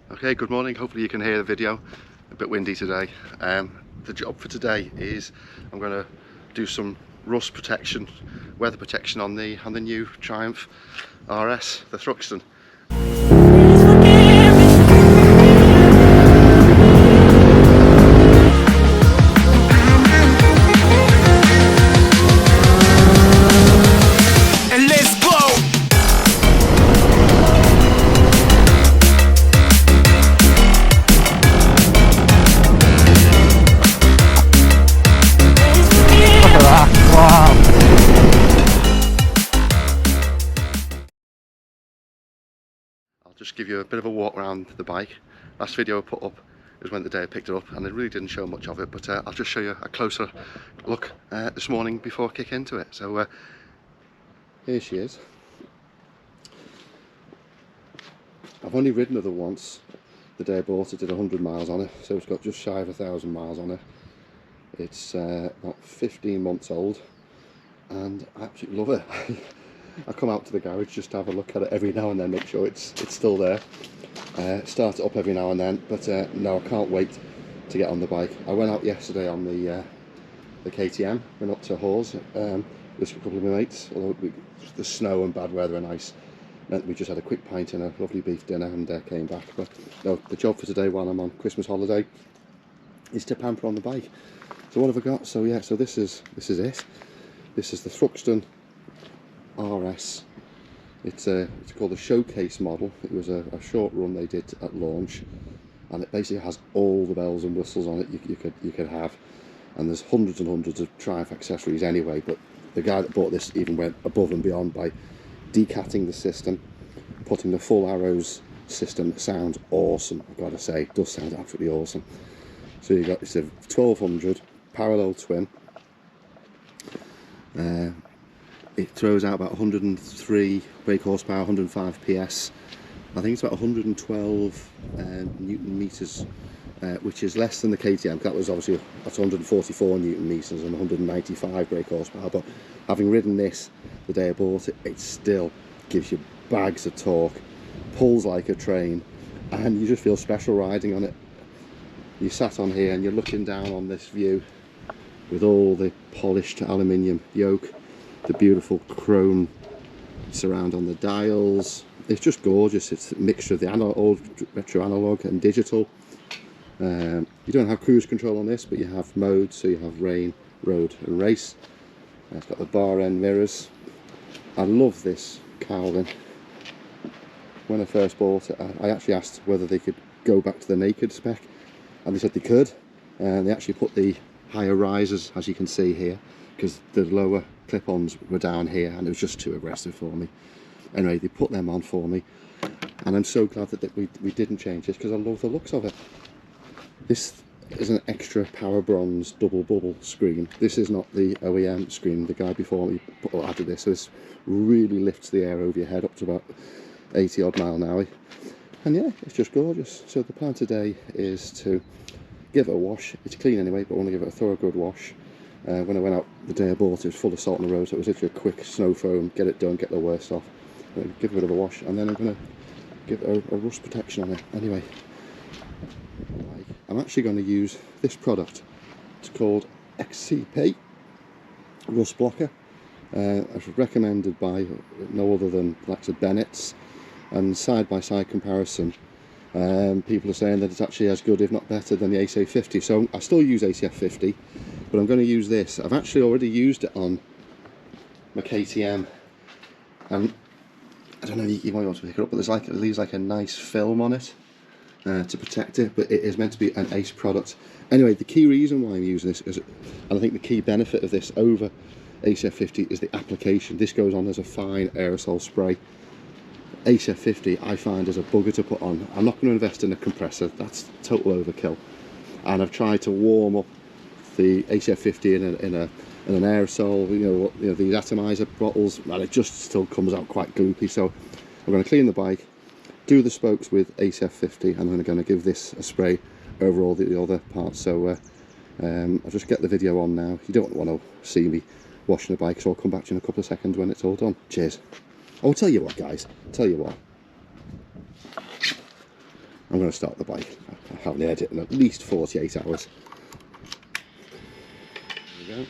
Okay, good morning. Hopefully you can hear the video. A bit windy today. The job for today is I'm going to do some rust protection, weather protection on the new Triumph RS, the Thruxton. I'll just give you a bit of a walk around the bike. Last video I put up was when the day I picked it up, and it really didn't show much of it, but I'll just show you a closer look this morning before I kick into it. So here she is. I've only ridden her once. The day I bought it, did 100 miles on it, so it's got just shy of 1,000 miles on it. It's about 15 months old, and I absolutely love it. I come out to the garage just to have a look at it every now and then, make sure it's still there. Start it up every now and then, but no, I can't wait to get on the bike. I went out yesterday on the KTM, went up to Hawes with a couple of my mates, although the snow and bad weather and ice meant we just had a quick pint and a lovely beef dinner and came back. But no, the job for today while I'm on Christmas holiday is to pamper on the bike. So what have I got? So yeah, so this is it. This is the Thruxton RS. It's called a showcase model. It was a short run they did at launch, and it basically has all the bells and whistles on it you could have. And there's hundreds and hundreds of Triumph accessories anyway. But the guy that bought this even went above and beyond by decatting the system, putting the full arrows system. It sounds awesome, I've got to say. It does sound absolutely awesome. So you got, it's a 1200 parallel twin. It throws out about 103 brake horsepower, 105 PS. I think it's about 112 Newton meters, which is less than the KTM. That was obviously, that's 144 Newton meters and 195 brake horsepower. But having ridden this the day I bought it, it still gives you bags of torque, pulls like a train, and you just feel special riding on it. You sat on here and you're looking down on this view with all the polished aluminium yoke, the beautiful chrome surround on the dials. It's just gorgeous. It's a mixture of the old retro analog and digital. You don't have cruise control on this, but you have modes, so you have rain, road and race. It's got the bar end mirrors. I love this cowling. When I first bought it, I actually asked whether they could go back to the naked spec, and they said they could. And they actually put the higher risers, as you can see here, because the lower clip-ons were down here and it was just too aggressive for me. Anyway, they put them on for me, and I'm so glad that we didn't change this, because I love the looks of it. This is an extra power bronze double bubble screen. This is not the OEM screen. The guy before me added this, so this really lifts the air over your head up to about 80 odd mile an hour, and yeah, it's just gorgeous. So the plan today is to give it a wash. It's clean anyway, but I want to give it a thorough good wash. When I went out the day I bought it, it was full of salt on the road, so it was literally a quick snow foam, get it done, get the worst off, give it a bit of a wash, and then I'm going to give it a rust protection on it. Anyway, I'm actually going to use this product. It's called XCP Rust Blocker. It's recommended by no other than likes of Bennett's, and side-by-side comparison, people are saying that it's actually as good, if not better, than the ACF50. So I still use ACF50, but I'm going to use this. I've actually already used it on my KTM, and I don't know if you might want to pick it up, but it leaves like a nice film on it to protect it, but it is meant to be an ace product. Anyway, the key reason why I'm using this is, and I think the key benefit of this over ACF50 is the application. This goes on as a fine aerosol spray. ACF50 I find is a bugger to put on. I'm not going to invest in a compressor, that's total overkill. And I've tried to warm up the ACF50 in an aerosol, you know these atomizer bottles, and it just still comes out quite gloopy. So I'm going to clean the bike, do the spokes with ACF50, and I'm going to give this a spray over all the other parts. So I'll just get the video on now. You don't want to see me washing the bike, so I'll come back to you in a couple of seconds when it's all done. Cheers. I'll tell you what, guys, tell you what, I'm going to start the bike. I haven't had it in at least 48 hours. There we go.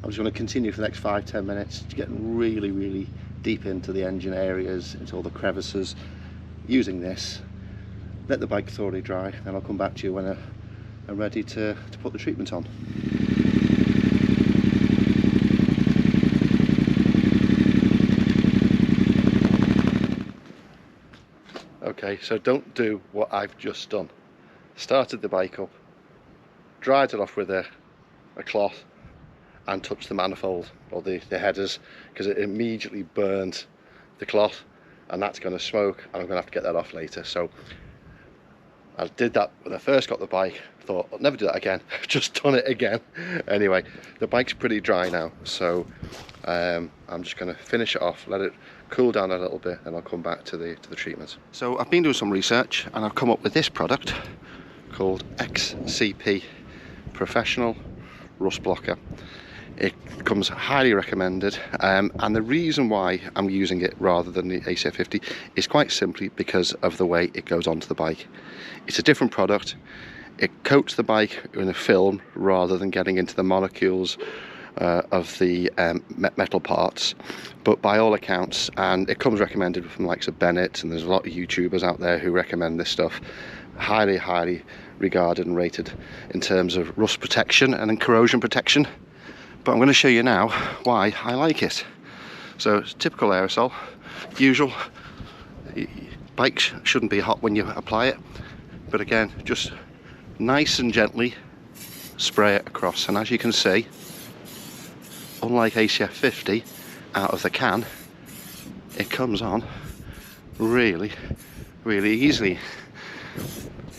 I'm just going to continue for the next 5-10 minutes to get really deep into the engine areas, into all the crevices, using this. Let the bike thoroughly dry, then I'll come back to you when I'm ready to put the treatment on. Okay, so don't do what I've just done. Started the bike up, dried it off with a cloth, and touch the manifold or the headers, because it immediately burned the cloth, and that's going to smoke, and I'm going to have to get that off later. So I did that when I first got the bike, thought I'll never do that again. Just done it again. Anyway, the bike's pretty dry now, so I'm just going to finish it off, let it cool down a little bit, and I'll come back to the treatment. So I've been doing some research and I've come up with this product called XCP Professional Rust Blocker. It comes highly recommended, and the reason why I'm using it rather than the ACF50 is quite simply because of the way it goes onto the bike. It's a different product. It coats the bike in a film rather than getting into the molecules of the metal parts, but by all accounts, and it comes recommended from the likes of Bennett, and there's a lot of YouTubers out there who recommend this stuff, highly regarded and rated in terms of rust protection and corrosion protection. But I'm going to show you now why I like it. So it's typical aerosol, usual. Bikes shouldn't be hot when you apply it, but again, just nice and gently spray it across. And as you can see, unlike ACF50 out of the can, it comes on really easily.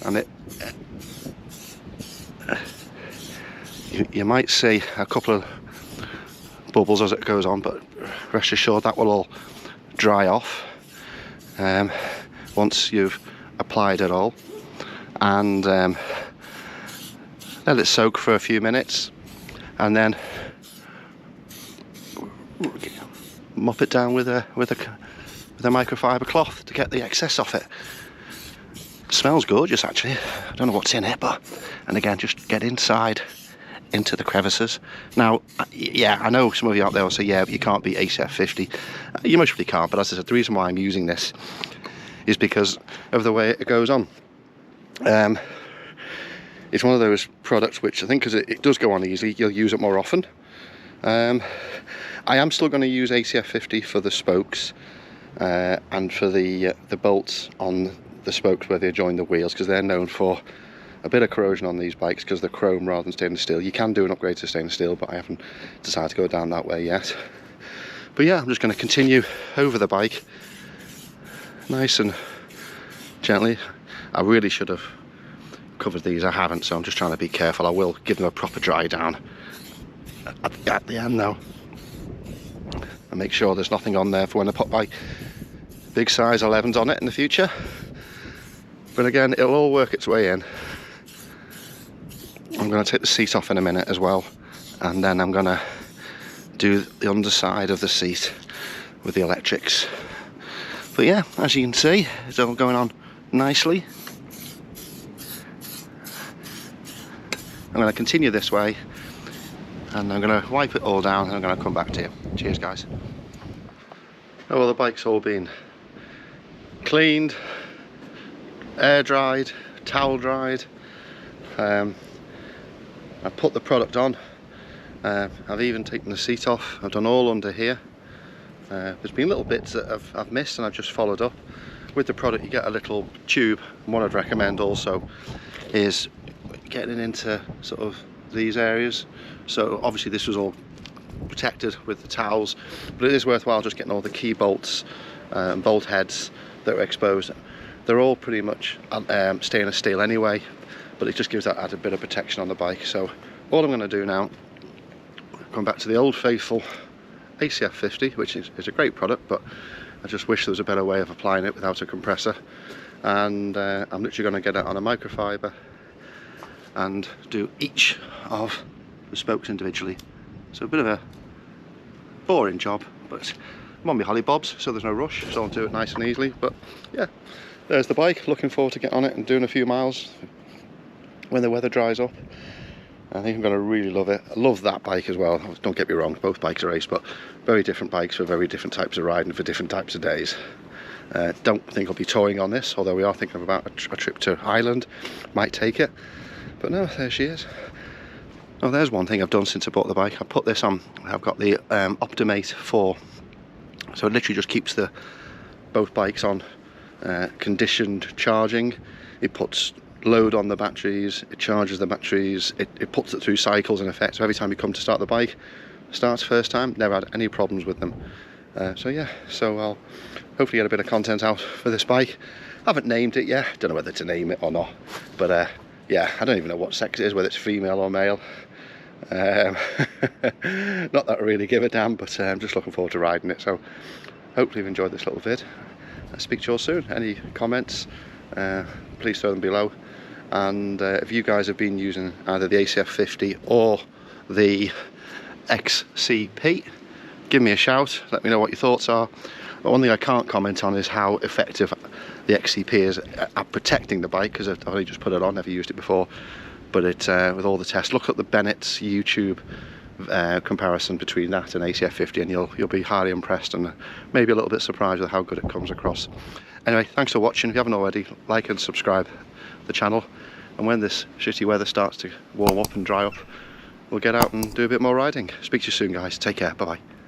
And you might see a couple of bubbles as it goes on, but rest assured that will all dry off once you've applied it all, and let it soak for a few minutes, and then mop it down with a microfiber cloth to get the excess off it. Smells gorgeous actually. I don't know what's in it, and again, just get inside into the crevices. Now, yeah, I know some of you out there will say, yeah, but you can't beat ACF50. You most probably can't, but as I said, the reason why I'm using this is because of the way it goes on. It's one of those products which I think, because it does go on easily, you'll use it more often. I am still going to use ACF50 for the spokes and for the bolts on the spokes where they join the wheels, because they're known for a bit of corrosion on these bikes because they're chrome rather than stainless steel. You can do an upgrade to stainless steel, but I haven't decided to go down that way yet. But yeah, I'm just going to continue over the bike nice and gently. I really should have covered these, I haven't, so I'm just trying to be careful. I will give them a proper dry down at the end though, and make sure there's nothing on there for when I put my big size 11s on it in the future. But again, it'll all work its way in. I'm going to take the seat off in a minute as well, and then I'm going to do the underside of the seat with the electrics. But yeah, as you can see, it's all going on nicely. I'm going to continue this way, and I'm going to wipe it all down, and I'm going to come back to you. Cheers guys. Oh well, the bike's all been cleaned, air dried, towel dried. I've put the product on. I've even taken the seat off. I've done all under here. There's been little bits that I've missed, and I've just followed up. With the product you get a little tube, and what I'd recommend also is getting into sort of these areas. So obviously this was all protected with the towels, but it is worthwhile just getting all the key bolts bolt heads that are exposed. They're all pretty much stainless steel anyway, but it just gives that added bit of protection on the bike. So all I'm going to do now, come back to the old faithful ACF50, which is a great product, but I just wish there was a better way of applying it without a compressor. And I'm literally going to get it on a microfiber and do each of the spokes individually. So a bit of a boring job, but I'm on my holly bobs, so there's no rush, so I'll do it nice and easily. But yeah, there's the bike. Looking forward to getting on it and doing a few miles when the weather dries up. I think I'm going to really love it. I love that bike as well. Don't get me wrong, both bikes are ace, but very different bikes for very different types of riding for different types of days. Don't think I'll be towing on this, although we are thinking about a trip to Ireland. Might take it. But no, there she is. Oh, there's one thing I've done since I bought the bike. I put this on. I've got the Optimate 4. So it literally just keeps both bikes on conditioned charging. It puts load on the batteries, it charges the batteries, it puts it through cycles in effect. So every time you come to start the bike, starts first time, never had any problems with them. So yeah, so I'll hopefully get a bit of content out for this bike. I haven't named it yet, don't know whether to name it or not, but yeah, I don't even know what sex it is, whether it's female or male. Not that I really give a damn, but I'm just looking forward to riding it. So hopefully you've enjoyed this little vid. I'll speak to you all soon. Any comments, please throw them below. And if you guys have been using either the ACF50 or the XCP, give me a shout, let me know what your thoughts are. The one thing I can't comment on is how effective the XCP is at protecting the bike, because I've only just put it on, never used it before. But with all the tests, look at the Bennett's YouTube comparison between that and ACF50, and you'll be highly impressed and maybe a little bit surprised with how good it comes across. Anyway, thanks for watching. If you haven't already, like and subscribe the channel, and when this shitty weather starts to warm up and dry up, we'll get out and do a bit more riding. Speak to you soon, guys. Take care. Bye bye.